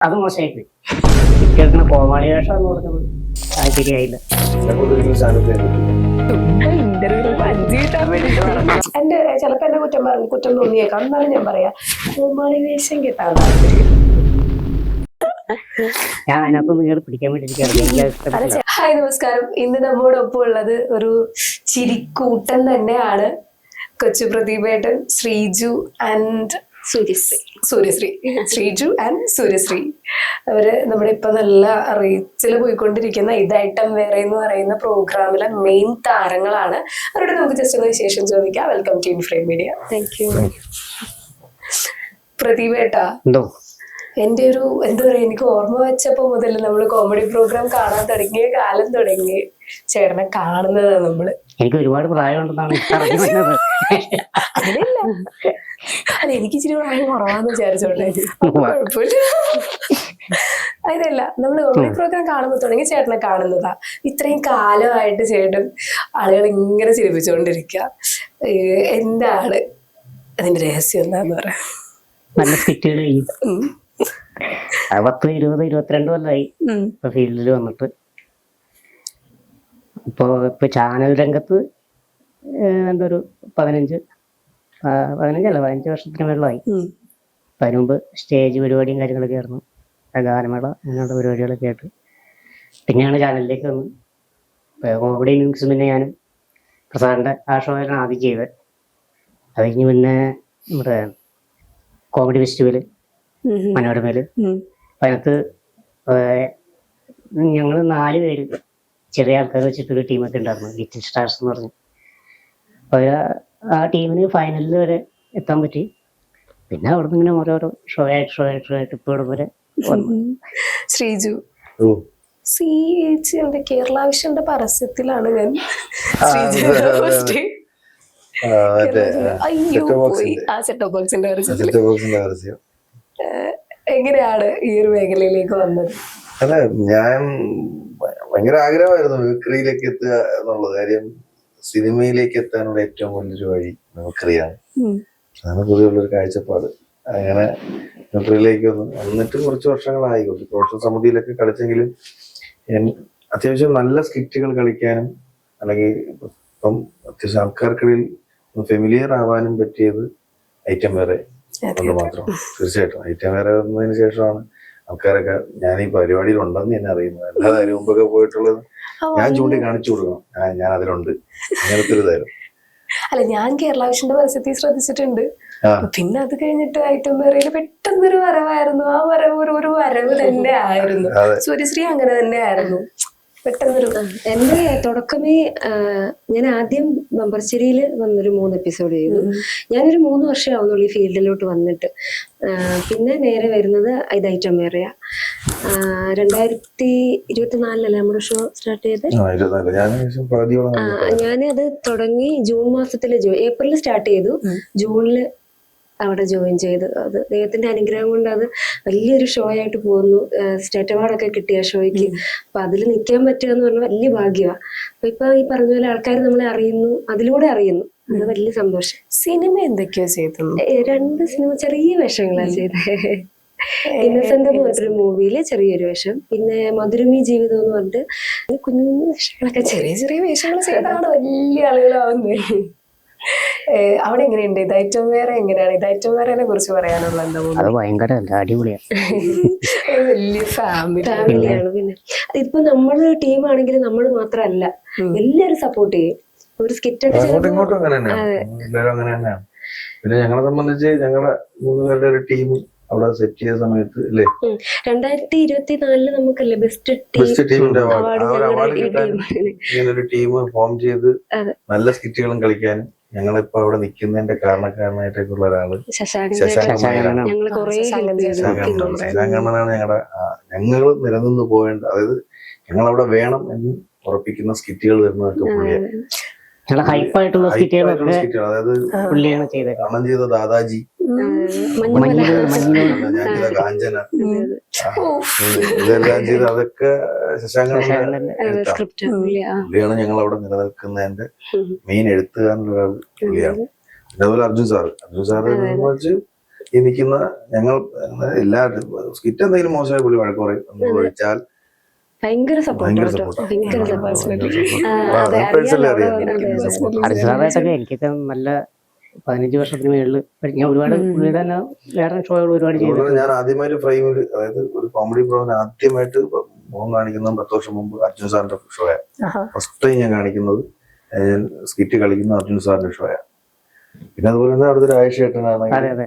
അത് മോശമായിട്ട് കേൾക്കുന്ന കോമാളി വേഷം എന്ന് പറഞ്ഞത് അത് ശരിയായില്ല. എന്റെ ചിലപ്പോ എന്നെ കുറ്റം തോന്നിയേക്കാം. എന്നാലും ഞാൻ പറയാ കോമാളി വേഷം കിട്ടാൻ താല്പര്യം. ഞാൻ അതിനകത്തൊന്നും കയറി പിടിക്കാൻ വേണ്ടി. ഹായ്, നമസ്കാരം. ഇന്ന് നമ്മോടൊപ്പം ഉള്ളത് ഒരു ചിരിക്കൂട്ടൻ തന്നെയാണ്. കൊച്ചു പ്രതിഭേട്ടൻ ശ്രീജു ആൻഡ് സൂര്യശ്രീ. ശ്രീജു ആൻഡ് സൂര്യശ്രീ അവര് നമ്മുടെ ഇപ്പൊ നല്ല റീച്ചിൽ പോയിക്കൊണ്ടിരിക്കുന്ന ഇത് ഐറ്റം വേറെ എന്ന് പറയുന്ന പ്രോഗ്രാമിലെ മെയിൻ താരങ്ങളാണ്. അവരോട് നമുക്ക് ജസ്റ്റ് ഒന്ന് വിശേഷം ചോദിക്കാം. Welcome to Inflame media. Thank you. പ്രതിഭേട്ടാ, എന്റെ ഒരു എന്താ പറയാ, എനിക്ക് ഓർമ്മ വെച്ചപ്പോ മുതൽ നമ്മള് കോമഡി പ്രോഗ്രാം കാണാൻ തുടങ്ങിയ കാലം തുടങ്ങി ചേട്ടനെ കാണുന്നത് നമ്മള്. എനിക്ക് ഒരുപാട് പ്രായമുണ്ടെന്നാണ് അങ്ങനെയല്ല, അല്ല എനിക്ക് ഇച്ചിരി പ്രായം കുറവാന്ന് വിചാരിച്ചോട്ടെ, കുഴപ്പമില്ല. അതിനല്ല, നമ്മള് കോമഡി പ്രോഗ്രാം കാണുമ്പോ തുടങ്ങി ചേട്ടനെ കാണുന്നതാ. ഇത്രയും കാലമായിട്ട് ചേട്ടൻ ആളുകൾ ഇങ്ങനെ ചിരിപ്പിച്ചുകൊണ്ടിരിക്കുക. എന്താണ് അതിന്റെ രഹസ്യം? എന്താന്ന് പറയാ? നല്ല സ്കിറ്റുകൾ ചെയ്യും. 10, 20, 22 കൊല്ലമായി ഇപ്പൊ ഫീൽഡിൽ വന്നിട്ട്. ഇപ്പൊ ചാനൽ രംഗത്ത് എന്തൊരു 15 വർഷത്തിന് മേളിലായി. അപ്പൊ അതിന് മുമ്പ് സ്റ്റേജ് പരിപാടിയും കാര്യങ്ങളൊക്കെ ആയിരുന്നു, ഗാനമേള അങ്ങനെയുള്ള പരിപാടികളൊക്കെ ആയിട്ട്. പിന്നെയാണ് ചാനലിലേക്ക് വന്നത്. കോമഡി ന്യൂസ് പിന്നെ ഞാനും പ്രസാദിന്റെ ആ ഷോയിലാണ് ആദ്യം ചെയ്തത്. അത് കഴിഞ്ഞ് പിന്നെ നമ്മുടെ കോമഡി ഫെസ്റ്റിവല് മനോരമയില്. അതിനകത്ത് ഞങ്ങൾ 4 പേര് ചെറിയ ആൾക്കാർ വെച്ചിട്ടൊരു ടീമൊക്കെ ഉണ്ടായിരുന്നു, ലിറ്റിൽ സ്റ്റാർസ് എന്ന് പറഞ്ഞു. അപ്പൊ ആ ടീമിന് ഫൈനലിൽ വരെ എത്താൻ പറ്റി. പിന്നെ അവിടെ നിന്ന് ഇങ്ങനെ ഓരോരോ ഷോ ആയിട്ട് ഇപ്പൊ ഇവിടെ വരെ വന്നു. ശ്രീജു എന്റെ കേരള വിഷന്റെ പരസ്യത്തിലാണ് ഞാൻ അയ്യോ പോയി ആ സെറ്റ് ബോക്സിന്റെ പരസ്യം. എങ്ങനെയാണ് ഈ ഒരു മേഖലയിലേക്ക് വന്നത്? അല്ല, ഞാൻ ഭയങ്കര ആഗ്രഹമായിരുന്നു മിമിക്രിയിലേക്ക് എത്തുക എന്നുള്ളത്. കാര്യം സിനിമയിലേക്ക് എത്താനുള്ള ഏറ്റവും വലിയൊരു വഴി മിമിക്രിയാണ്. അതാണ് പൊതുവെയുള്ളൊരു കാഴ്ചപ്പാട്. അങ്ങനെ മിമിക്രിയിലേക്ക് വന്നിട്ട് കുറച്ച് വർഷങ്ങളായി. കുറച്ച് പ്രൊഫഷണൽ സമിതിയിലൊക്കെ കളിച്ചെങ്കിലും അത്യാവശ്യം നല്ല സ്കിറ്റുകൾ കളിക്കാനും അല്ലെങ്കിൽ ഇപ്പം അത്യാവശ്യം ആൾക്കാർക്കിടയിൽ ഫെമിലിയർ ആവാനും പറ്റിയത് ഐറ്റം വേറെ കൊണ്ട് മാത്രം. തീർച്ചയായിട്ടും ഐറ്റം വേറെ വന്നതിന് ശേഷമാണ് ആൾക്കാരൊക്കെ ഞാൻ ഈ പരിപാടിയിൽ ഉണ്ടെന്ന് തന്നെ അറിയുന്നത്. അല്ലാതെ അതിന് മുമ്പൊക്കെ പോയിട്ടുള്ളത് ഞാൻ ചൂണ്ടി കാണിച്ചു കൊടുക്കണം, ഞാൻ അതിലുണ്ട്, അങ്ങനത്തെ ഒരു ഇതായിരുന്നു. അല്ല, ഞാൻ കേരള വിഷന്റെ പരസ്യത്തിൽ ശ്രദ്ധിച്ചിട്ടുണ്ട്. പിന്നെ അത് കഴിഞ്ഞിട്ട് ഐറ്റം വേറെ പെട്ടെന്നൊരു വരവായിരുന്നു. ആ വരവ് ഒരു വരവ് തന്നെ ആയിരുന്നു. സൂര്യശ്രീ അങ്ങനെ തന്നെ ആയിരുന്നു. എന്റെ തുടക്കമേ ഞാൻ ആദ്യം ബമ്പർശ്ശേരിയിൽ വന്നൊരു 3 എപ്പിസോഡ് ചെയ്തു. ഞാനൊരു 3 വർഷം ആവുന്നുള്ളൂ ഈ ഫീൽഡിലോട്ട് വന്നിട്ട്. പിന്നെ നേരെ വരുന്നത് ഇത് ഐറ്റം വേറെയാ. 2024 നമ്മുടെ ഷോ സ്റ്റാർട്ട് ചെയ്ത്. ഞാനത് തുടങ്ങി ജൂൺ മാസത്തില് ഏപ്രിലിൽ സ്റ്റാർട്ട് ചെയ്തു. ജൂണില് അവിടെ ജോയിൻ ചെയ്തു. അത് ദൈവത്തിന്റെ അനുഗ്രഹം കൊണ്ട് അത് വലിയൊരു ഷോ ആയിട്ട് പോകുന്നു. സ്റ്റേറ്റ് അവാർഡൊക്കെ കിട്ടിയ ഷോയ്ക്ക്. അപ്പൊ അതിൽ നിൽക്കാൻ പറ്റുക എന്ന് പറഞ്ഞാൽ വലിയ ഭാഗ്യമാണ്. അപ്പൊ ഇപ്പൊ ഈ പറഞ്ഞ പോലെ ആൾക്കാർ നമ്മളെ അറിയുന്നു, അതിലൂടെ അറിയുന്നു. അത് വലിയ സന്തോഷം. സിനിമ എന്തൊക്കെയോ ചെയ്തു? 2 സിനിമ ചെറിയ വേഷങ്ങളാണ് ചെയ്തത്. ഇന്നസെന്റ് എന്ന് പറഞ്ഞൊരു മൂവിയില് ചെറിയൊരു വേഷം, പിന്നെ മധുരമി ജീവിതം എന്ന് പറഞ്ഞിട്ട് കുഞ്ഞു വേഷങ്ങളൊക്കെ. ചെറിയ വേഷങ്ങൾ ചെയ്താണ് വലിയ ആളുകളാവുന്നത്. അവിടെ എങ്ങനെയുണ്ട് ഇത് ഐറ്റം വേറെ? എങ്ങനെയാണ് ഇത് ഐറ്റം വേറെ കുറിച്ച് പറയാനുള്ള? എന്താ അത് ഭയങ്കര അടിപൊളിയാണ്. വലിയ ഫാമിലിയാണ്. പിന്നെ ഇപ്പൊ നമ്മള് ടീമാണെങ്കിൽ നമ്മൾ മാത്രമല്ല, എല്ലാരും സപ്പോർട്ട് ചെയ്യും. ഒരു സ്കിറ്റ് ഇങ്ങോട്ടും അങ്ങനെ തന്നെയാണ്. പിന്നെ ഞങ്ങളെ സംബന്ധിച്ച് ഞങ്ങളെ 3 പേരുടെ ഒരു ടീം അവിടെ സെറ്റ് ചെയ്ത സമയത്ത് അല്ലേ 2024 നമുക്കല്ലേ ബെസ്റ്റ് ടീമിന്റെ അവാർഡ് ഇങ്ങനൊരു ടീം ഫോം ചെയ്ത് നല്ല സ്കിറ്റുകളും കളിക്കാനും ഞങ്ങളിപ്പോ അവിടെ നിൽക്കുന്നതിന്റെ കാരണക്കാരനായിട്ടൊക്കെയുള്ള ഒരാള് ശശാങ്കണ്ണനാണ്. ഞങ്ങള് നിലനിന്ന് പോവേണ്ട, അതായത് ഞങ്ങളവിടെ വേണം എന്ന് ഉറപ്പിക്കുന്ന സ്കിറ്റുകൾ വരുന്നതൊക്കെ പുള്ളിയാണ്. അതായത് കണം ചെയ്ത ദാദാജി, ഞാൻ ചെയ്ത കാഞ്ചന, ഇതെല്ലാം ചെയ്ത് അതൊക്കെ ശശാങ്കണ്ണന്റെ പുള്ളിയാണ് ഞങ്ങൾ അവിടെ നിലനിൽക്കുന്നതിന്റെ മെയിൻ എഴുത്തുകാരനുള്ള ഒരാൾ പുള്ളിയാണ്. അതേപോലെ അർജുൻ സാറ് വെച്ച് ഈ നിൽക്കുന്ന ഞങ്ങൾ എല്ലാ സ്കിറ്റ് എന്തെങ്കിലും മോശമായി പുള്ളി വഴക്ക് പറയും എന്ന് ഒഴിച്ചാൽ ഭയങ്കര ഭയങ്കര സപ്പോർട്ട് സപ്പോർട്ടാണ്. ഭയങ്കര പേഴ്സണലി അറിയാം. അർജുനാഥായിട്ടൊക്കെ എനിക്കൊക്കെ നല്ല 15 വർഷത്തിന് മേളിൽ ഞാൻ ഒരുപാട് പുള്ളിയുടെ തന്നെ വേറെ ഷോകൾ ഒരുപാട് ചെയ്തു. ഞാൻ ആദ്യമായിട്ട് ഫ്രെയിമിൽ, അതായത് ഒരു കോമഡി പ്രോഗ്രാം ആദ്യമായിട്ട് മുഖം കാണിക്കുന്നത് 10 വർഷം മുമ്പ് അർജുൻ സാറിന്റെ ഷോയാണ്. ഫസ്റ്റ് ടൈം ഞാൻ കാണിക്കുന്നത്, ഞാൻ സ്കിറ്റ് കളിക്കുന്ന അർജുൻ സാറിന്റെ ഷോയാണ്. പിന്നെ അതുപോലെ തന്നെ അവിടുത്തെ രാജേഷ് ഏട്ടനാണെങ്കിലും,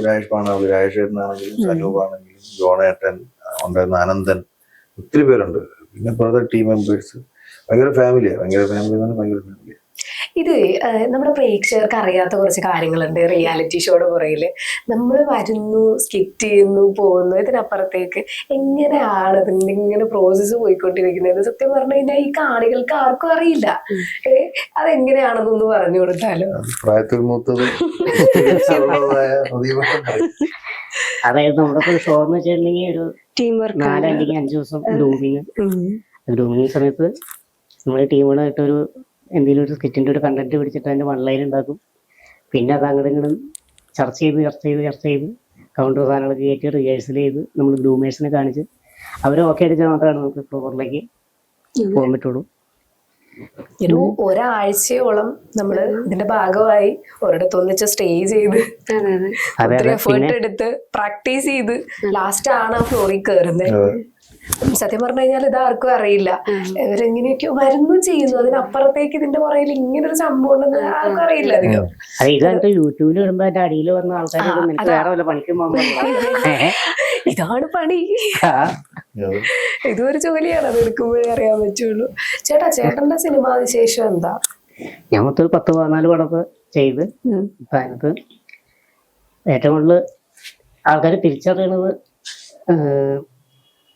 രാജേഷ് പാണാവലി, രാജേഷ് ഏട്ടനാണെങ്കിലും, സനൂപാണെങ്കിലും, ജോണേട്ടൻ ഉണ്ടായിരുന്ന, അനന്തൻ, ഒത്തിരി പേരുണ്ട്. പിന്നെ ഇപ്പോഴത്തെ ടീം മെമ്പേഴ്സ് ഭയങ്കര ഫാമിലിയാണ്. ഭയങ്കര ഫാമിലിയാണ്. ഇത് നമ്മുടെ പ്രേക്ഷകർക്ക് അറിയാത്ത കുറച്ച് കാര്യങ്ങളുണ്ട് റിയാലിറ്റി ഷോയുടെ പുറകില്. നമ്മൾ വരുന്നു, സ്കിറ്റ് ചെയ്യുന്നു, പോകുന്നു, ഇതിനപ്പുറത്തേക്ക് എങ്ങനെയാണ് ഇതിന്റെ ഇങ്ങനെ പ്രോസസ്സ് പോയിക്കൊണ്ടിരിക്കുന്നത്? സത്യം പറഞ്ഞു കഴിഞ്ഞാൽ ഈ കാണികൾക്ക് ആർക്കും അറിയില്ല. അതെങ്ങനെയാണെന്നൊന്ന് പറഞ്ഞു കൊടുത്താലോ? പ്രായത്തിൽ മൂത്തത് അതായത് നമ്മളിപ്പോ ഷോ എന്ന് വെച്ചിട്ടുണ്ടെങ്കിൽ ഒരു ടീം വർക്ക് 4 അല്ലെങ്കിൽ 5 ദിവസം ഗ്രൂമിങ് സമയത്ത് നമ്മുടെ ടീമുകളായിട്ടൊരു എന്തെങ്കിലും ഒരു സ്കിറ്റിന്റെ ഒരു കണ്ടന്റ് പിടിച്ചിട്ട് അതിന്റെ 1 ലൈൻ ഉണ്ടാക്കും. പിന്നെ അത് അങ്ങോട്ടും ഇങ്ങോട്ടും ചർച്ച ചെയ്ത് കൗണ്ടർ സാധനങ്ങളൊക്കെ കയറ്റി റിഹേഴ്സൽ ചെയ്ത് നമ്മൾ ഗ്രൂമേഴ്സിനെ കാണിച്ച് അവർ ഓക്കെ അടിച്ചാൽ മാത്രമാണ് നമുക്ക് ഫ്ലോറിലേക്ക് പോകാൻ പറ്റുള്ളൂ. ഒരു ഒരാഴ്ചയോളം നമ്മള് ഇതിന്റെ ഭാഗമായി ഒരിടത്ത് ഒന്നിച്ച് സ്റ്റേ ചെയ്ത് എഫേർട്ട് എടുത്ത് പ്രാക്ടീസ് ചെയ്ത് ലാസ്റ്റ് ആണ് ആ ഫ്ലോറിൽ കയറുന്നത്. സത്യം പറഞ്ഞു കഴിഞ്ഞാൽ ഇത് ആർക്കും അറിയില്ല. ഇവരെങ്ങനെയൊക്കെയോ വരുന്നു ചെയ്യുന്നു, അതിനപ്പുറത്തേക്ക് ഇതിന്റെ പുറകിൽ ഇങ്ങനെ ഒരു സംഭവം ഉണ്ടെന്ന് ആർക്കും അറിയില്ല അധികം. ഇതായിട്ട് യൂട്യൂബിൽ ഇടുമ്പോ അതിന്റെ അടിയിൽ വന്ന ആൾക്കാർ വേറെ വല്ല പണിക്കും ഇതാണ് പണി, ഇതൊരു ജോലിയാണ്, അത് എടുക്കുമ്പോഴേ അറിയാൻ പറ്റുള്ളൂ. ചേട്ടന്റെ സിനിമാ വിശേഷം എന്താ? ഞാൻ മൊത്തം 10-14 പടമൊക്കെ ചെയ്ത് ഇപ്പൊ അതിനകത്ത് ഏറ്റവും കൂടുതൽ ആൾക്കാർ തിരിച്ചറിയണത്,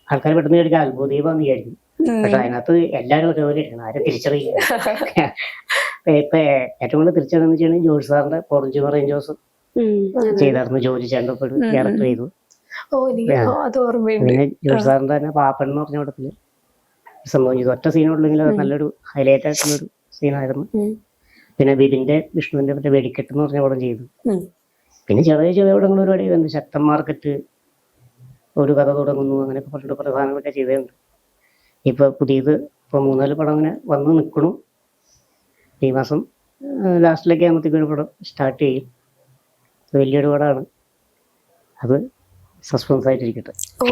ആൾക്കാർ പെട്ടെന്ന് കേൾക്കാൻ അത്ഭുതീപം വിചാരിക്കും. പക്ഷെ അതിനകത്ത് എല്ലാവരും ഒരേപോലെ ഇരിക്കണം, ആരും തിരിച്ചറിയില്ല. ഇപ്പൊ ഏറ്റവും കൂടുതൽ തിരിച്ചറിയുന്ന വെച്ചിട്ടുണ്ടെങ്കിൽ ജോർജ് സാറിന്റെ പോർജുമർ ജോസ് ചെയ്തായിരുന്നു. ജോർജ് ചേട്ടൻ ക്യാരക്ടർ ചെയ്തു. പിന്നെ ജോർജ് സാറിന്റെ തന്നെ പാപ്പൻ എന്ന് പറഞ്ഞ പടത്തില് സംഭവം ചെയ്തു. ഒറ്റ സീനുള്ളെങ്കിൽ അത് നല്ലൊരു ഹൈലൈറ്റ് ആയിട്ടുള്ളൊരു സീനായിരുന്നു. പിന്നെ ബിബിന്റെ വിഷ്ണുവിന്റെ മറ്റേ വെടിക്കെട്ട് എന്ന് പറഞ്ഞ പടം ചെയ്തു. പിന്നെ ചെറിയ ചെറിയ പടങ്ങൾ ഒരുപാട് ചെയ്തിട്ടുണ്ട്. ശക്തൻ മാർക്കറ്റ്, ഒരു കഥ തുടങ്ങുന്നു, അങ്ങനെയൊക്കെ പറഞ്ഞിട്ട് പ്രധാനമൊക്കെ ചെയ്തിട്ടുണ്ട്. ഇപ്പൊ പുതിയത് ഇപ്പൊ 3-4 പടം അങ്ങനെ വന്ന് നിൽക്കണു. ഈ മാസം ലാസ്റ്റിലേക്ക് ആകുമ്പോഴത്തേക്ക് ഒരു പടം സ്റ്റാർട്ട് ചെയ്യും. വലിയൊരു പടമാണ് അത്, സസ്പെൻസ് ആയിട്ടിരിക്കട്ടെ. ഓ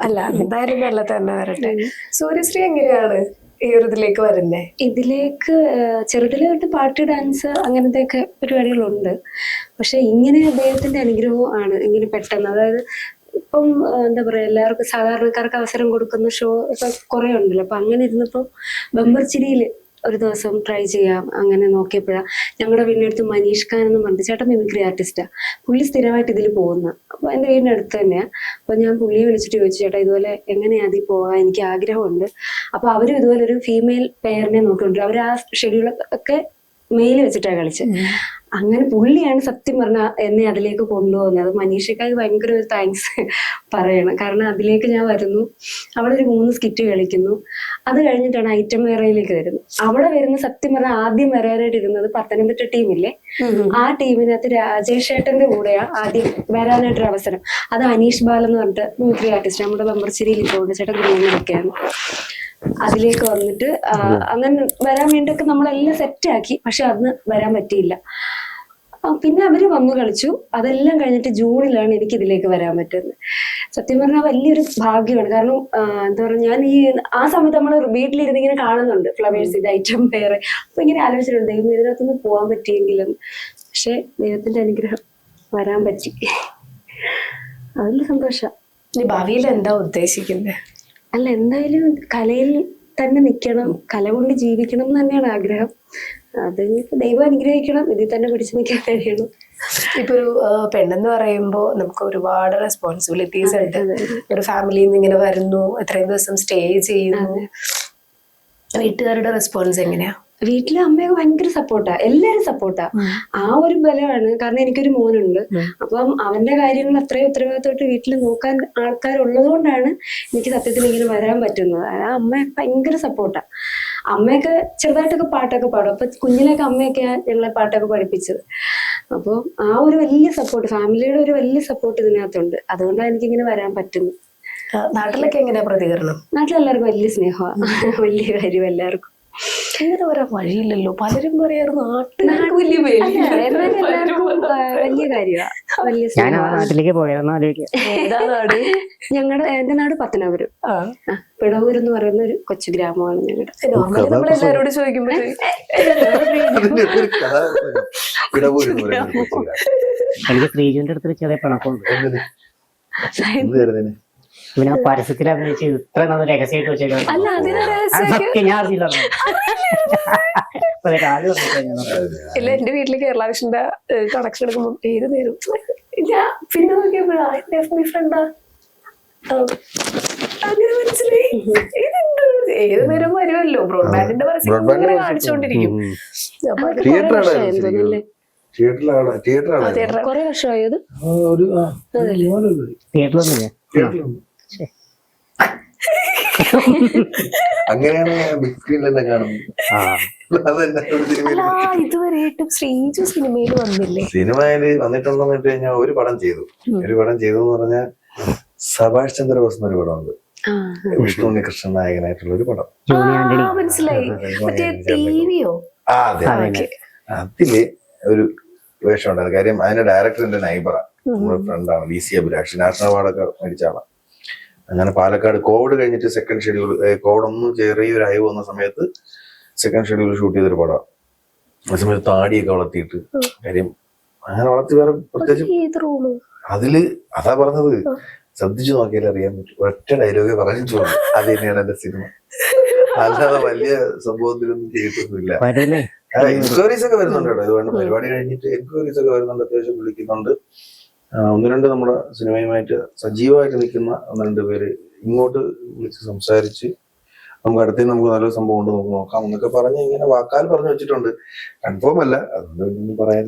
അല്ല, എന്തായാലും നല്ല തന്നെ വരട്ടെ. സൂര്യശ്രീ എങ്ങനെയാണ് ഈ ഒരു ഇതിലേക്ക് വരുന്നേ? ഇതിലേക്ക് ചെറുതിലെ തൊട്ട് പാട്ട്, ഡാൻസ് അങ്ങനത്തെ ഒക്കെ പരിപാടികളുണ്ട്. പക്ഷെ ഇങ്ങനെ അദ്ദേഹത്തിന്റെ അനുഗ്രഹവും ആണ് ഇങ്ങനെ പെട്ടെന്ന്, അതായത് ഇപ്പം എന്താ പറയാ, എല്ലാവർക്കും സാധാരണക്കാർക്ക് അവസരം കൊടുക്കുന്ന ഷോ ഇപ്പൊ കുറെ ഉണ്ടല്ലോ. അപ്പൊ അങ്ങനെ ഇരുന്നപ്പം ബമ്പർച്ചിരിയില് ഒരു ദിവസം ട്രൈ ചെയ്യാം അങ്ങനെ നോക്കിയപ്പോഴാ ഞങ്ങളുടെ വീടിനടുത്ത് മനീഷ് ഖാൻ എന്ന് പറഞ്ഞിട്ട് ചേട്ടൻ മിമിക്രി ആർട്ടിസ്റ്റാ. പുള്ളി സ്ഥിരമായിട്ട് ഇതിൽ പോകുന്ന, അപ്പൊ എന്റെ വീടിന്റെ അടുത്ത് തന്നെയാ. അപ്പൊ ഞാൻ പുള്ളിയെ വിളിച്ചിട്ട് ചോദിച്ചു, ചേട്ടാ ഇതുപോലെ എങ്ങനെയാ അതിൽ പോവാൻ, എനിക്ക് ആഗ്രഹമുണ്ട്. അപ്പൊ അവരും ഇതുപോലെ ഒരു ഫീമെയിൽ പെയറിനെ നോക്കിക്കൊണ്ടിരും. അവർ ആ ഷെഡ്യൂളൊക്കെ മെയിൽ വെച്ചിട്ടാണ് കളിച്ചത്. അങ്ങനെ പുള്ളിയാണ് സത്യം പറഞ്ഞ എന്നെ അതിലേക്ക് കൊണ്ടുപോകുന്നത്. മനീഷയ്ക്കായി ഭയങ്കര ഒരു താങ്ക്സ് പറയണം. കാരണം അതിലേക്ക് ഞാൻ വരുന്നു, അവിടെ ഒരു 3 സ്കിറ്റ് കളിക്കുന്നു. അത് കഴിഞ്ഞിട്ടാണ് ഐറ്റം വേറയിലേക്ക് വരുന്നത്. അവിടെ വരുന്ന സത്യം പറഞ്ഞാൽ ആദ്യം വരാനായിട്ട് ഇരുന്നത് പത്തനംതിട്ട ടീമില്ലേ, ആ ടീമിനകത്ത് രാജേഷ് ഏട്ടന്റെ കൂടെയാണ് ആദ്യം വരാനായിട്ടൊരു അവസരം. അത് അനീഷ് ബാൽ എന്ന് പറഞ്ഞിട്ട് മിമിക്രി ആർട്ടിസ്റ്റ് നമ്മുടെ ബമ്പർശ്ശേരിയിൽ ഇപ്പോൾ ചേട്ടൻ ഗുരുവൊക്കെയാണ്. അതിലേക്ക് വന്നിട്ട് അങ്ങനെ വരാൻ വേണ്ടിയൊക്കെ നമ്മളെല്ലാം സെറ്റാക്കി. പക്ഷെ അന്ന് വരാൻ പറ്റിയില്ല. പിന്നെ അവര് വന്നു കളിച്ചു. അതെല്ലാം കഴിഞ്ഞിട്ട് ജൂണിലാണ് എനിക്ക് ഇതിലേക്ക് വരാൻ പറ്റുന്നത്. സത്യം പറഞ്ഞാൽ വലിയൊരു ഭാഗ്യമാണ്. കാരണം എന്താ പറയുക, ഞാൻ ആ സമയത്ത് നമ്മൾ വീട്ടിലിരുന്ന് ഇങ്ങനെ കാണുന്നുണ്ട് ഫ്ലവേഴ്സ് ഇത് ഐറ്റം വേറെ. അപ്പൊ ഇങ്ങനെ ആലോചിച്ചിട്ടുണ്ട്, ദൈവം ഇതിനകത്തൊന്ന് പോകാൻ പറ്റിയെങ്കിലും. പക്ഷെ ദൈവത്തിന്റെ അനുഗ്രഹം വരാൻ പറ്റി, അതിൽ സന്തോഷം. ഇനി ഭാവിയിൽ എന്താ ഉദ്ദേശിക്കുന്നത്? അല്ല, എന്തായാലും കലയിൽ തന്നെ നിൽക്കണം, കല കൊണ്ട് ജീവിക്കണം എന്ന് തന്നെയാണ് ആഗ്രഹം. അത് ദൈവം അനുഗ്രഹിക്കണം, ഇതിൽ തന്നെ പിടിച്ചു നിൽക്കാൻ കഴിയണം. ഇപ്പൊ ഒരു പെണ്ണെന്ന് പറയുമ്പോ നമുക്ക് ഒരുപാട് റെസ്പോൺസിബിലിറ്റീസ് ഉണ്ട്. ഒരു ഫാമിലിയിൽ നിന്ന് ഇങ്ങനെ വരുന്നു, എത്രയും ദിവസം സ്റ്റേ ചെയ്യുന്നു, വീട്ടുകാരുടെ റെസ്പോൺസ് എങ്ങനെയാ? വീട്ടിലെ അമ്മയൊക്കെ ഭയങ്കര സപ്പോർട്ടാ, എല്ലാരും സപ്പോർട്ടാ. ആ ഒരു ബലമാണ്. കാരണം എനിക്കൊരു മോനുണ്ട്. അപ്പം അവന്റെ കാര്യങ്ങൾ അത്രയും ഉത്തരവാദിത്തമായിട്ട് വീട്ടിൽ നോക്കാൻ ആൾക്കാരുള്ളത് കൊണ്ടാണ് എനിക്ക് സത്യത്തിൽ ഇങ്ങനെ വരാൻ പറ്റുന്നത്. ആ അമ്മ ഭയങ്കര സപ്പോർട്ടാ. അമ്മയൊക്കെ ചെറുതായിട്ടൊക്കെ പാട്ടൊക്കെ പാടും. അപ്പൊ കുഞ്ഞിലൊക്കെ അമ്മയൊക്കെ ഞങ്ങളെ പാട്ടൊക്കെ പഠിപ്പിച്ചത്. അപ്പോൾ ആ ഒരു വലിയ സപ്പോർട്ട്, ഫാമിലിയുടെ ഒരു വലിയ സപ്പോർട്ട് ഇതിനകത്തുണ്ട്. അതുകൊണ്ടാണ് എനിക്കിങ്ങനെ വരാൻ പറ്റുന്നത്. നാട്ടിലൊക്കെ എങ്ങനെയാ പ്രതികരണം? നാട്ടിലെല്ലാവർക്കും വലിയ സ്നേഹമാണ്, വലിയ കാര്യം എല്ലാവർക്കും. ഇങ്ങനെ വരാൻ വഴിയില്ലല്ലോ, പലരും പറയാറ് നാട്ടിലേക്ക് വലിയ പേര്. എല്ലാവർക്കും വലിയ കാര്യമാണ്, വലിയ ഞാൻ ആ സ്നേഹമാണ്. നാട്ടിലേക്ക് പോയാലെന്ന് ആലോചിക്കാം. ഏതാ നാട്? എന്റെ നാട് പത്തനാപുരം. പിടവൂർ എന്ന് പറയുന്ന ഒരു കൊച്ചു ഗ്രാമമാണ് ഞങ്ങളുടെ. നോർമലി നമ്മൾ എല്ലാവരോടും ചോദിക്കുമ്പോഴേ എനിക്ക് ശ്രീജുവിന്റെ അടുത്തൊരു ചെറിയ പിണക്കമുണ്ട്. ഇവന് ആ പരസ്യത്തിൽ അഭിനയിച്ച് ഇത്ര നമ്മൾ രഹസ്യമായിട്ട് വെച്ചേക്കാം. അല്ല, അതിന് സത്യം ഞാൻ അറിഞ്ഞില്ല. ഇല്ല, എന്റെ വീട്ടില് കേരള വിഷന്റെ കണക്ഷൻ എടുക്കുമ്പോ ഏത് നേരം ഞാൻ പിന്നെ നോക്കിയപ്പോഴാ ഫ്രണ്ടാ അങ്ങനെ മനസ്സിലായി. ഇതുണ്ട്, ഏത് നേരം വരുമല്ലോ. ബ്രോഡ്ബാൻഡിന്റെ പരസ്യം ഇങ്ങനെ കാണിച്ചുകൊണ്ടിരിക്കും. അപ്പൊ അത് കുറെ വർഷമായത് തിയേറ്ററിലൊന്നുമില്ല. അങ്ങനെയാണ് ബിഗ് സ്ക്രീനിൽ തന്നെ കാണുന്നത്. ഇതുവരെയായിട്ടും ശ്രീജു സിനിമയിൽ വന്നില്ലേ? സിനിമയില് വന്നിട്ടുണ്ടോന്ന് വെച്ച് കഴിഞ്ഞാൽ ഒരു പടം ചെയ്തു എന്ന് പറഞ്ഞാൽ സഭാഷ് ചന്ദ്രബോസ് എന്നൊരു പടമുണ്ട്, വിഷ്ണു ഉണ്ണികൃഷ്ണൻ നായകനായിട്ടുള്ള ഒരു പടം. മനസ്സിലായി, മറ്റേ ടിവിയോ? അതെ, അതില് ഒരു വേഷം ഉണ്ടായിരുന്നു. കാര്യം അതിന്റെ ഡയറക്ടറിന്റെ നൈബറാണ്, നമ്മുടെ ഫ്രണ്ടാണ്, DC അഭിലാഷ്, നാഷണൽ അവാർഡൊക്കെ മേടിച്ച ആളാണ്. അങ്ങനെ പാലക്കാട് കോവിഡ് കഴിഞ്ഞിട്ട് സെക്കൻഡ് ഷെഡ്യൂൾ, കോവിഡ് ഒന്നും ചെറിയൊരു അയവ് വന്ന സമയത്ത് സെക്കൻഡ് ഷെഡ്യൂൾ ഷൂട്ട് ചെയ്തൊരു പടം. ആ സമയത്ത് താടിയൊക്കെ വളർത്തിയിട്ട്, കാര്യം അങ്ങനെ വളർത്തി വേറെ പ്രത്യേകിച്ച് അതില് അതാ പറഞ്ഞത്, ശ്രദ്ധിച്ചു നോക്കിയാൽ അറിയാൻ പറ്റും. ഒറ്റ ഡയലോഗേ പറഞ്ഞു, അത് തന്നെയാണ് എന്റെ സിനിമ. അല്ലാതെ വലിയ സംഭവത്തിലൊന്നും ചെയ്തിട്ടൊന്നുമില്ല. എൻക്വയറീസ് ഒക്കെ വരുന്നുണ്ട് കേട്ടോ. ഇതുകൊണ്ട് പരിപാടി കഴിഞ്ഞിട്ട് എൻക്വയറീസ് ഒക്കെ വരുന്നുണ്ട്, അത്യാവശ്യം വിളിക്കുന്നുണ്ട്. ഒന്ന് രണ്ട് നമ്മുടെ സിനിമയുമായിട്ട് സജീവമായിട്ട് നിൽക്കുന്ന ഒന്ന് രണ്ട് പേര് ഇങ്ങോട്ട് വിളിച്ച് സംസാരിച്ച് നമുക്ക് അടുത്തേക്ക് നമുക്ക് നല്ലൊരു സംഭവം ഉണ്ട്, നമുക്ക് നോക്കാം എന്നൊക്കെ പറഞ്ഞ് ഇങ്ങനെ വാക്കാൽ പറഞ്ഞു വെച്ചിട്ടുണ്ട്. കൺഫേം അല്ല, അതുകൊണ്ട് പറയാൻ.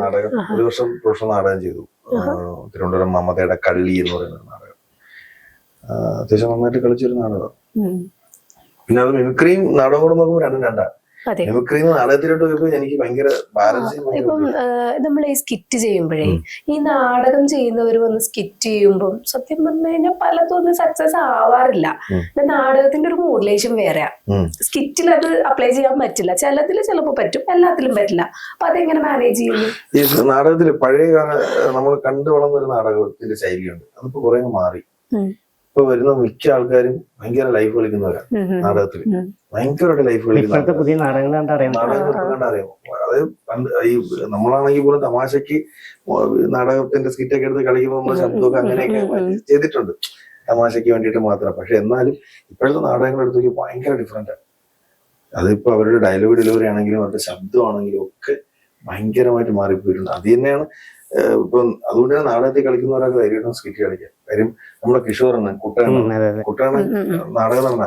നാടകം ഒരു വർഷം പ്രൊഫഷണൽ നാടകം ചെയ്തു. തിരുവനന്തപുരം മമതയുടെ കള്ളി എന്ന് പറയുന്ന നാടകം അത്യാവശ്യം നന്നായിട്ട് കളിച്ചൊരു നാടകം. പിന്നെ അത് മിമിക്രിയും നാടകം കൂടെ നോക്കുമ്പോൾ രണ്ടും രണ്ടാ. മിമിക്രി നാടകത്തിലോട്ട് വരുമ്പോൾ എനിക്ക് ഭയങ്കര ബാലൻസ്. ഇപ്പം നമ്മൾ ഈ സ്കിറ്റ് ചെയ്യുമ്പോഴേ, ഈ നാടകം ചെയ്യുന്നവർ വന്ന് സ്കിറ്റ് ചെയ്യുമ്പോൾ സത്യം പറഞ്ഞു കഴിഞ്ഞാൽ പലതൊന്നും സക്സസ് ആവാറില്ല. നാടകത്തിന്റെ ഒരു മോഡുലേഷൻ വേറെയാ. സ്കിറ്റിൽ അത് അപ്ലൈ ചെയ്യാൻ പറ്റില്ല, ചിലതിൽ ചിലപ്പോ പറ്റും, എല്ലാത്തിലും പറ്റില്ല. അപ്പൊ അതെങ്ങനെ മാനേജ് ചെയ്യുന്നു? ഈ നാടകത്തില് പഴയ നമ്മൾ കണ്ടു വളർന്നൊരു നാടകത്തിന്റെ ശൈലിയുണ്ട്, അതിപ്പോ കുറെ മാറി. ഇപ്പൊ വരുന്ന മിക്ക ആൾക്കാരും ഭയങ്കര ലൈഫ് കളിക്കുന്നവരാണ് നാടകത്തില്, ഭയങ്കരമായിട്ട് ലൈഫ് കളിക്കുന്ന നാടകങ്ങൾ കണ്ടറിയാം. അതായത് ഈ നമ്മളാണെങ്കിൽ പോലും തമാശക്ക് നാടകത്തിന്റെ സ്കിറ്റൊക്കെ എടുത്ത് കളിക്കുമ്പോൾ നമ്മുടെ ശബ്ദമൊക്കെ അങ്ങനെയൊക്കെ ചെയ്തിട്ടുണ്ട്, തമാശക്ക് വേണ്ടിയിട്ട് മാത്രം. പക്ഷെ എന്നാലും ഇപ്പോഴത്തെ നാടകങ്ങൾ എടുത്തു ഭയങ്കര ഡിഫറെന്റാണ്. അതിപ്പോ അവരുടെ ഡയലോഗ് ഡെലിവറി ആണെങ്കിലും അവരുടെ ശബ്ദമാണെങ്കിലും ഒക്കെ ഭയങ്കരമായിട്ട് മാറിപ്പോയിട്ടുണ്ട്. അത് തന്നെയാണ് ഇപ്പം, അതുകൊണ്ടാണ് നാടകത്തിൽ കളിക്കുന്നവരൊക്കെ ധൈര്യമായിട്ടും സ്കിറ്റ് കളിക്കാം. കാര്യം നമ്മുടെ കിഷോറാണ്, കുട്ടനാണ് നാടകം നടന്ന,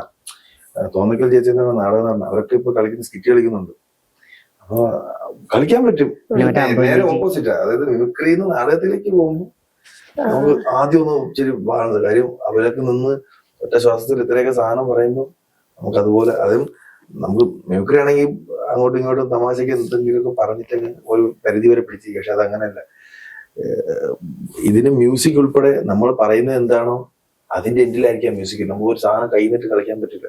തോന്നിക്കൽ ചേച്ചിന്റെ നാടകം നടന്ന, അവരൊക്കെ ഇപ്പൊ കളിക്കുന്ന സ്കിറ്റ് കളിക്കുന്നുണ്ട്. അപ്പൊ കളിക്കാൻ പറ്റും. നേരെ ഓപ്പോസിറ്റാ. അതായത് മിമിക്രിന്ന് നാടകത്തിലേക്ക് പോകുമ്പോൾ നമുക്ക് ആദ്യം ഒന്ന് ഇച്ചിരി പാടുന്നത്. കാര്യം അവരൊക്കെ നിന്ന് ഒറ്റ ശ്വാസത്തിൽ ഇത്രയൊക്കെ സാധനം പറയുമ്പോൾ നമുക്ക് അതുപോലെ, അതും നമുക്ക് മിമിക്രി ആണെങ്കിൽ അങ്ങോട്ടും ഇങ്ങോട്ടും തമാശക്ക് എന്തെങ്കിലുമൊക്കെ പറഞ്ഞിട്ടൊക്കെ ഒരു പരിധി വരെ പിടിച്ചിരിക്കും. പക്ഷെ അതങ്ങനെയല്ല. ഇതിന് മ്യൂസിക് ഉൾപ്പെടെ നമ്മൾ പറയുന്നത് എന്താണോ അതിന്റെ എൻഡിലായിരിക്കാം മ്യൂസിക്. നമുക്ക് ഒരു സാധനം കൈന്നിട്ട് കളിക്കാൻ പറ്റില്ല.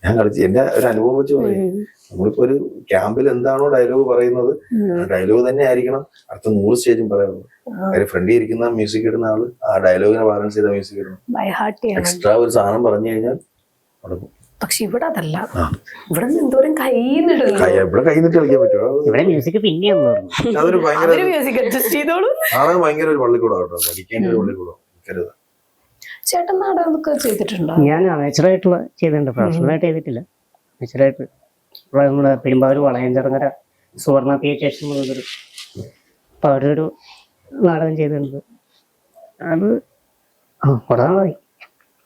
ഞാൻ കളിച്ച് എന്റെ ഒരു അനുഭവം വെച്ച് പറയും, നമ്മളിപ്പോ ഒരു ക്യാമ്പിൽ എന്താണോ ഡയലോഗ് പറയുന്നത് ഡയലോഗ് തന്നെ ആയിരിക്കണം അടുത്ത 100 സ്റ്റേജും പറയുന്നത്. കാര്യം ഫ്രണ്ടിൽ ഇരിക്കുന്ന മ്യൂസിക് ഇടുന്ന ആള് ആ ഡയലോഗിനെ ബാലൻസ് ചെയ്ത മ്യൂസിക് ഇടണം. എക്സ്ട്രാ ഒരു സാധനം പറഞ്ഞു കഴിഞ്ഞാൽ അവിടെ പോകും. പക്ഷെ ഇവിടെ അതല്ല, ഇവിടെ എന്തോരം കൈന്നിട്ട് കളിക്കാൻ പറ്റുമോ? ഇവിടെ മ്യൂസിക് പിന്നെയാണ് അതൊരു ഭയങ്കര മ്യൂസിക് അഡ്ജസ്റ്റ് ചെയ്തോളൂ. നാടകം ഭയങ്കര ഒരു പള്ളിക്കൂടോ കേട്ടോ, പഠിക്കേണ്ട ഒരു പള്ളിക്കൂടോ. ചേട്ടൻ നാടകമൊക്കെ ചെയ്തിട്ടുണ്ടോ? ഞാൻ നേച്ചറായിട്ടുള്ള ചെയ്തിട്ടുണ്ട്, പ്രൊഫഷണലായിട്ട് ചെയ്തിട്ടില്ല. നേച്ചറായിട്ട് നമ്മുടെ പെരുമ്പാവൂർ വളയഞ്ചിറങ്ങര സുവർണ തിയേറ്റേഴ്സ് എന്നൊരു, അപ്പൊ അവരൊരു നാടകം ചെയ്തിട്ടുണ്ട്. അത് കുറെ നാളായി.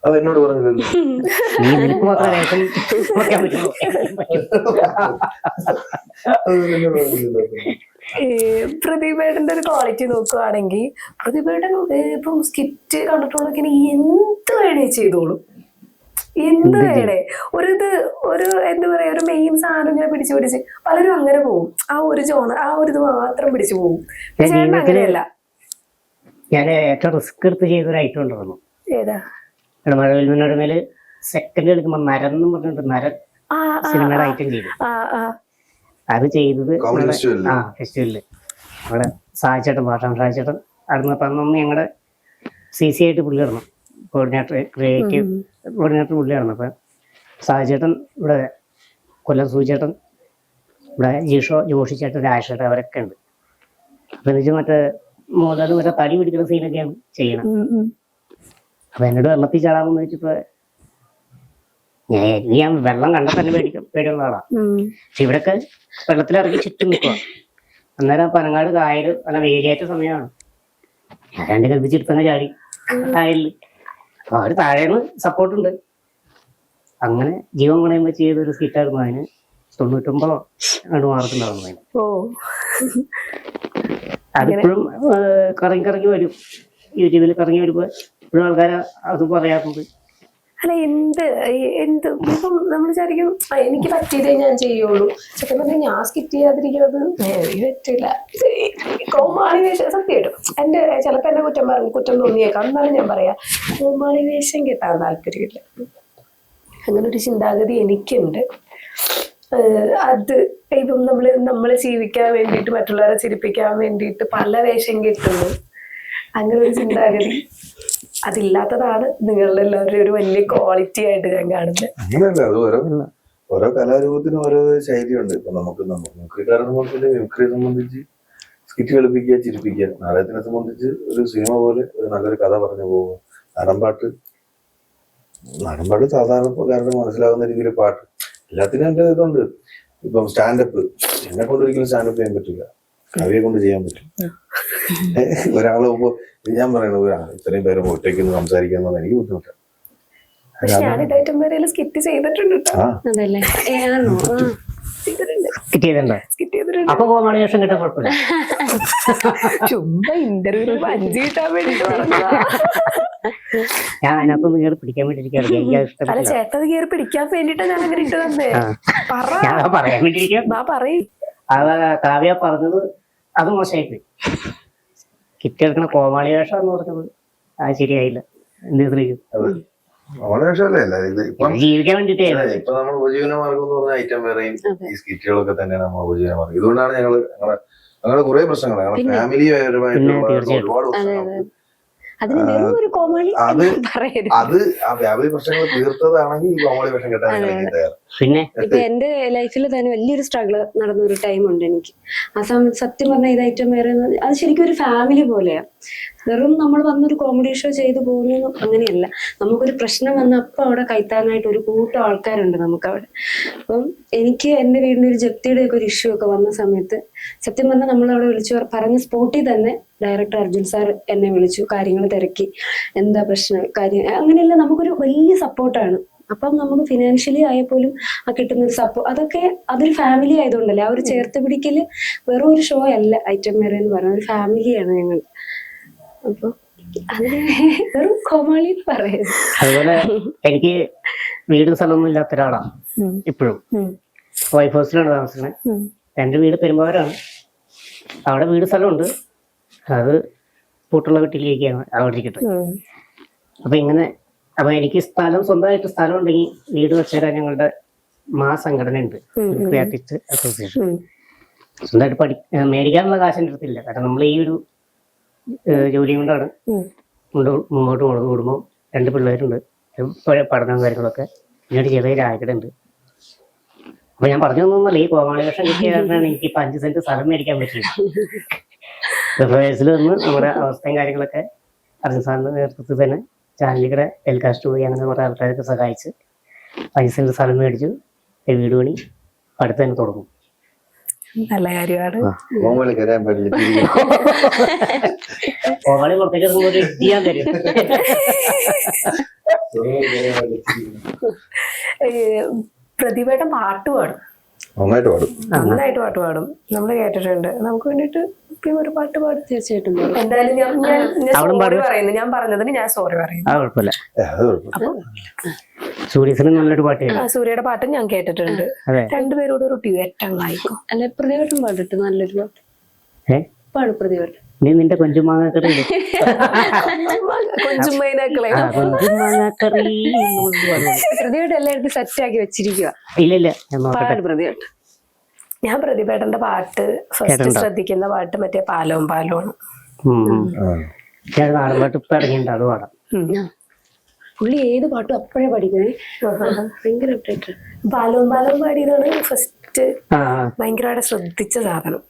അത് എന്നോട് പറഞ്ഞില്ലല്ലോ. നിനക്ക് മാത്രം വെക്കാൻ പറ്റുമോ? പ്രതിഭേടന്റെ ഒരു ക്വാളിറ്റി നോക്കുകയാണെങ്കിൽ പ്രതിഭേടൻ ഇപ്പം സ്കിറ്റ് കണ്ടിട്ടുള്ളൊക്കെ എന്ത് വേണേ ചെയ്തോളും. എന്ത് വേണേ ഒരു എന്താ പറയാ ഒരു മെയിൻ സാധനം ഇങ്ങനെ പിടിച്ച് പലരും അങ്ങനെ പോകും. ആ ഒരു ഇത് മാത്രം പിടിച്ചു പോകും. ചേട്ടൻ അങ്ങനെയല്ല. ഞാൻ ഏറ്റവും റിസ്ക് എടുത്ത് ചെയ്തൊരു ഐറ്റം ഉണ്ടായിരുന്നു. ഏതാ? മഴവിൽ മനോരമയില് സെക്കൻഡ് എടുക്കുമ്പോ നരം എന്ന് പറഞ്ഞിട്ട് നരം സിനിമയുടെ ഐറ്റം ചെയ്തു. അത് ചെയ്തത് ഫെസ്റ്റിവലില് അവിടെ സായിച്ചേട്ടൻ പാട്ടാണ്. സായിച്ചേട്ടൻ അടുന്നപ്പോ അന്നൊന്ന് ഞങ്ങളുടെ CC ആയിട്ട് പുള്ളി ഇടണം, കോർഡിനേറ്റർ, ക്രിയേറ്റീവ് കോർഡിനേറ്റർ പുള്ളി ഇടണം. അപ്പം സായിച്ചേട്ടൻ ഇവിടെ, കൊല്ലം സൂചേട്ടൻ ഇവിടെ, ജോഷി ചേട്ടൻ, രാജേട്ടൻ അവരൊക്കെ ഉണ്ട്. അപ്പൊ എന്ന് വെച്ചാൽ മറ്റേ മോദാല് മറ്റേ തടി പിടിക്കുന്ന സീനൊക്കെയാണ് ചെയ്യണം. അപ്പൊ എന്നോട് വെള്ളത്തിൽ ചാടാമെന്ന് വെച്ചപ്പോ ഞാൻ വെള്ളം കണ്ടാൽ തന്നെ പേടിയുള്ള ആളാ. പക്ഷെ ഇവിടെയൊക്കെ വെള്ളത്തിലിറങ്ങി ചുറ്റും നിൽക്കുക. അന്നേരം പനങ്ങാട് കായല് അല്ല വേലിയേറ്റ സമയമാണ്. ഞാൻ 2 കൽപ്പിച്ചെടുത്തങ്ങ് ചാടി കായലില്. അപ്പൊ അവര് താഴേന്ന് സപ്പോർട്ടുണ്ട്. അങ്ങനെ ജീവൻ പണയുമ്പോ ചെയ്തൊരു സ്കിറ്റായിരുന്നു. അതിന് 99 മാർക്കുണ്ടായിരുന്നു അതിന്. അതിപ്പോഴും കറങ്ങി വരും, യൂട്യൂബിൽ കറങ്ങി വരുമ്പോ ഇപ്പോഴും ആൾക്കാർ അത് പറയാറുണ്ട്. അല്ല എന്ത് ഇപ്പം നമ്മൾ വിചാരിക്കും എനിക്ക് പറ്റിയതേ ഞാൻ ചെയ്യുള്ളൂ. സത്യം പറഞ്ഞാൽ ഞാൻ സ്കിറ്റ് ചെയ്യാതിരിക്കുന്നത് പറ്റില്ല. കോമാളി വേഷം സത്യമായിട്ടും ചിലപ്പോ എന്നെ കുറ്റം തോന്നിയേക്കാം. എന്നാലും ഞാൻ പറയാ കോമാളി വേഷം കിട്ടാൻ താല്പര്യമില്ല. അങ്ങനെ ഒരു ചിന്താഗതി എനിക്കുണ്ട്. അത് ഇപ്പം നമ്മളെ ജീവിക്കാൻ വേണ്ടിയിട്ട്, മറ്റുള്ളവരെ ചിരിപ്പിക്കാൻ വേണ്ടിയിട്ട് പല വേഷം കിട്ടുന്നു. അങ്ങനെ ഒരു ചിന്താഗതി അതില്ലാത്തതാണ് നിങ്ങളുടെ എല്ലാവരുടെയും ഒരു വലിയ ക്വാളിറ്റി ആയിട്ട് ഞാൻ കാണുന്നത്. അങ്ങനെയല്ല, അത് ഓരോ കലാരൂപത്തിനും ഓരോ ശൈലിയുണ്ട്. ഇപ്പൊ നമുക്ക് മിമിക്രിക്കാരെ സംബന്ധിച്ച് മിമിക്രിയെ സംബന്ധിച്ച് സ്കിറ്റ് കളിപ്പിക്കുക, ചിരിപ്പിക്കുക. നാടകത്തിനെ സംബന്ധിച്ച് ഒരു സിനിമ പോലെ ഒരു നല്ലൊരു കഥ പറഞ്ഞു പോകുക. നാടൻപാട്ട് സാധാരണക്കാരുടെ മനസ്സിലാവുന്ന രീതിയിൽ പാട്ട്, എല്ലാത്തിനും എന്റെ ഇതുണ്ട്. ഇപ്പം സ്റ്റാൻഡപ്പ്, എന്നെ കൊണ്ട് ഒരിക്കലും സ്റ്റാൻഡപ്പ് ചെയ്യാൻ പറ്റില്ല, കവിയെ കൊണ്ട് ചെയ്യാൻ പറ്റും. ഒരാള് ഇപ്പൊ ഞാൻ പറയണത് ഇത്രയും പേര് ഒറ്റയ്ക്ക് സംസാരിക്കുന്നത് എനിക്ക് ബുദ്ധിമുട്ടാണ്. സ്കിറ്റ് ചെയ്തിട്ടുണ്ട്. അപ്പൊ കോമാളി വേഷം കിട്ടാൻ കുഴപ്പമില്ല. ചുമ്മാ ഇന്റർവ്യൂ 5 കിട്ടാൻ വേണ്ടിട്ട് ഞാൻ അതിനകത്തൊന്ന് കയറി പിടിക്കാൻ വേണ്ടിയിരിക്കുകയാണ്. അല്ല ചേട്ടത് കയറി പിടിക്കാൻ വേണ്ടിട്ടാ ഞാൻ അങ്ങനെ ഇട്ട് തന്നേ. പറയാൻ വേണ്ടിയിരിക്കാം. കാവ്യ പറഞ്ഞത് അത് മോശമായിപ്പോയി. കിറ്റ് എടുക്കണ കോമാളി വേഷം എന്ന് പറഞ്ഞത് അത് ശരിയായില്ല. എന്ത് സ്ത്രീക്കും ജീവിക്കാൻ വേണ്ടിട്ടേ. ഇപ്പൊ നമ്മൾ ഉപജീവന മാർഗം എന്ന് പറഞ്ഞ ഐറ്റം വേറെയും ഈ സ്കിറ്റുകളൊക്കെ തന്നെയാണ് നമ്മൾ ഉപജീവന മാർഗം. ഇതുകൊണ്ടാണ് ഞങ്ങളുടെ കുറെ പ്രശ്നങ്ങൾ, ഞങ്ങളുടെ ഫാമിലിപരമായിട്ടുള്ള ഒരുപാട് പ്രശ്നങ്ങൾ. അത് ആ ഫാമിലി പ്രശ്നങ്ങൾ തീർത്തതാണെങ്കിൽ ഈ കോമാളി വേഷം കെട്ടാൻ പിന്നെ ഇപ്പൊ എന്റെ ലൈഫിൽ തന്നെ വലിയൊരു സ്ട്രഗിൾ നടന്ന ഒരു ടൈം ഉണ്ട് എനിക്ക്. ആ സമയത്ത് സത്യം പറഞ്ഞാൽ ഇത് ഐറ്റം വേറെ അത് ശരിക്കും ഒരു ഫാമിലി പോലെയാ. വെറും നമ്മൾ വന്നൊരു കോമഡി ഷോ ചെയ്തു പോകുന്നു അങ്ങനെയല്ല. നമുക്കൊരു പ്രശ്നം വന്ന അപ്പൊ അവിടെ കൈത്താങ്ങായിട്ട് ഒരു കൂട്ടം ആൾക്കാരുണ്ട് നമുക്കവിടെ. അപ്പം എനിക്ക് എന്റെ വീടിന്റെ ഒരു ജപ്തിയുടെ ഒക്കെ ഒരു ഇഷ്യൂ ഒക്കെ വന്ന സമയത്ത് സത്യം പറഞ്ഞാൽ നമ്മളവിടെ വിളിച്ചു പറഞ്ഞ സ്പോട്ടിൽ തന്നെ ഡയറക്ടർ അർജുൻ സാർ എന്നെ വിളിച്ചു, കാര്യങ്ങൾ തിരക്കി, എന്താ പ്രശ്നം, കാര്യം അങ്ങനെയല്ല. നമുക്കൊരു വലിയ സപ്പോർട്ടാണ്. അപ്പം നമുക്ക് ഫിനാൻഷ്യലി ആയപ്പോലും ആ കിട്ടുന്ന ഒരു സപ്പോർട്ട്, അതൊരു ഫാമിലി ആയതുകൊണ്ടല്ലേ. ആ ഒരു ചേർത്ത് പിടിക്കല് വെറും ഒരു ഷോ അല്ല ഐറ്റം വേറെ എന്ന് പറഞ്ഞ ഒരു ഫാമിലിയാണ് ഞങ്ങൾ. അപ്പൊ അതിന് വെറും കോമാളി എന്ന് പറയുന്നത്. അതുപോലെ എനിക്ക് വീടും സ്ഥലമൊന്നും ഇല്ലാത്ത ഒരാളാണ് ഇപ്പോഴും. വൈഫ് ഹൗസിലാണ് താമസിക്കുന്നത്. എൻ്റെ വീട് പെരുമ്പാവൂരാണ്. അവിടെ വീട് സ്ഥലമുണ്ട്, അത് പൂട്ടുള്ള വീട്ടിലേക്കാണ് അവിടെ ഇരിക്കട്ടെ. അപ്പൊ എനിക്ക് സ്വന്തമായിട്ട് സ്ഥലം ഉണ്ടെങ്കിൽ വീട് വെച്ചുതരാൻ ഞങ്ങളുടെ സംഘടന ഉണ്ട്, ആർട്ടിസ്റ്റ് അസോസിയേഷൻ. സ്വന്തമായിട്ട് മേടിക്കാനുള്ള കാശിൻ്റെ അടുത്തില്ല. കാരണം നമ്മൾ ഈ ഒരു ജോലി കൊണ്ടാണ് മുമ്പോട്ട് പോകുന്നത്. കുടുംബം 2 പിള്ളേരുണ്ട്, പഠനവും കാര്യങ്ങളൊക്കെ. പിന്നീട് ചെറിയ രായകടുണ്ട്. അപ്പൊ ഞാൻ പറഞ്ഞു തന്നല്ല, ഈ കോമാളി വേഷം കിട്ടിയ കാരണമാണ് എനിക്ക് 5 സെന്റ് സ്ഥലം മേടിക്കാൻ പറ്റിയത്. റിവേഴ്സിൽ വന്ന് നമ്മുടെ അവസ്ഥയും കാര്യങ്ങളൊക്കെ അർജുൻ സാറിന്റെ നേതൃത്വത്തിൽ തന്നെ ചാനലിലൂടെ ടെലികാസ്റ്റ് പോയി അങ്ങനെ കുറെ ആൾക്കാരൊക്കെ സഹായിച്ച് 5 സെന്റ് സ്ഥലം മേടിച്ചു. വീട് പണി അടുത്ത് തന്നെ തുടങ്ങും. നല്ല കാര്യമാണ്. കോമാളി പുറത്തേക്ക് ചെയ്യാൻ തരും. പ്രതിഭയുടെ പാട്ട് പാടും, നന്നായിട്ട് പാട്ട് പാടും. നമ്മള് കേട്ടിട്ടുണ്ട്. നമുക്ക് വേണ്ടിട്ട് ഒരു പാട്ട് പാടും. തീർച്ചയായിട്ടും. എന്തായാലും ഞാൻ സോറി പറയുന്നു. ഞാൻ പറഞ്ഞതിന് ഞാൻ സോറി പറയുന്നു. കുഴപ്പമില്ല. സൂര്യസിന് നല്ലൊരു പാട്ട് ആ സൂര്യയുടെ പാട്ടും ഞാൻ കേട്ടിട്ടുണ്ട്. അതെ. രണ്ടുപേരോട് ഒരു ഡ്യുവറ്റ് അങ്ങായിക്കോ. അല്ല പ്രതിവേട്ടൻ പാടിട്ട് നല്ലൊരു പാട്ട് ഏഹ് പാടും പ്രതിവേട്ടൻ. നീ നിന്റെ കൊഞ്ചുമാങ്ങക്കറി കൊഞ്ചുമ്മേനക്കളെ കൊഞ്ചുമാങ്ങക്കറി പ്രതിവേട്ടൻ എല്ലായിടത്തും സെറ്റ് ആക്കി വെച്ചിരിക്കുക. ഇല്ല ഞാൻ നോക്കട്ടെ. പാട് പ്രതിവേട്ടൻ. ഞാൻ പ്രതിഭേട്ടന്റെ പാട്ട് ഫസ്റ്റ് കേട്ടിട്ടുണ്ടോ? ശ്രദ്ധിക്കുന്ന പാട്ട് മറ്റേ പാലവും പാലമാണ്. ഞാൻ നാടൻ പാട്ട് ഇപ്പൊ ഇറങ്ങിയിട്ടുണ്ട്, അത് പാടാം. പുള്ളി ഏത് പാട്ടും അപ്പോഴേ പഠിക്കണേ. ഭയങ്കര അപ്ഡേറ്റ്. പാലവും പാലവും പാടിയതാണ് ഫസ്റ്റ് ആ ഭയങ്കരമായിട്ട് ശ്രദ്ധിച്ച സാധനം.